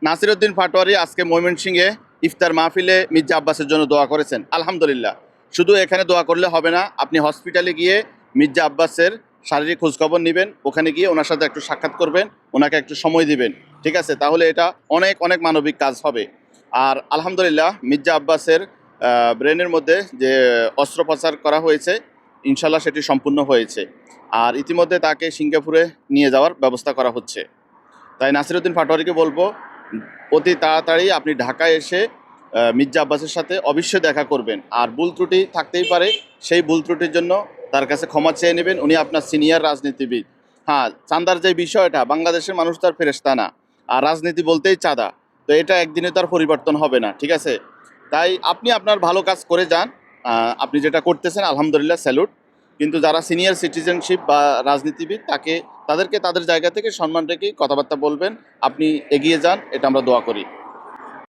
নাসিরউদ্দিন পাটোয়ারি আজকে ময়মনসিংহে ইফতার মাহফিলে মির্জা আব্বাসের জন্য দোয়া করেছেন, আলহামদুলিল্লাহ। শুধু এখানে দোয়া করলে হবে না, আপনি হসপিটালে গিয়ে মির্জা আব্বাসের শারীরিক খোঁজখবর নেবেন, ওখানে গিয়ে ওনার সাথে একটু সাক্ষাৎ করবেন, ওনাকে একটু সময় দিবেন, ঠিক আছে? তাহলে এটা অনেক অনেক মানবিক কাজ হবে। আর আলহামদুলিল্লাহ মির্জা আব্বাসের ব্রেনের মধ্যে যে অস্ত্রোপচার করা হয়েছে, ইনশাল্লাহ সেটি সম্পূর্ণ হয়েছে। আর ইতিমধ্যে তাকে সিঙ্গাপুরে নিয়ে যাওয়ার ব্যবস্থা করা হচ্ছে। তাই নাসিরউদ্দিন পাটোয়ারিকে বলবো, অতি তাড়াতাড়ি আপনি ঢাকায় এসে মির্জা আব্বাসের সাথে অবশ্যই দেখা করবেন। আর ভুল ত্রুটি থাকতেই পারে, সেই ভুল ত্রুটির জন্য তার কাছে ক্ষমা চেয়ে নেবেন। উনি আপনার সিনিয়র রাজনীতিবিদ। হ্যাঁ, চাঁদার যে বিষয়টা, বাংলাদেশের মানুষ তার ফেরেশতা না, আর রাজনীতি বলতেই চাঁদা। তো এটা একদিনে তার পরিবর্তন হবে না, ঠিক আছে? তাই আপনি আপনার ভালো কাজ করে যান। আপনি যেটা করতেছেন আলহামদুলিল্লাহ, স্যালুট। কিন্তু যারা সিনিয়র সিটিজেনশিপ বা রাজনীতিবিদ, তাদেরকে তাদের জায়গা থেকে সম্মান রেখে কথাবার্তা বলবেন। আপনি এগিয়ে যান, এটা আমরা দোয়া করি।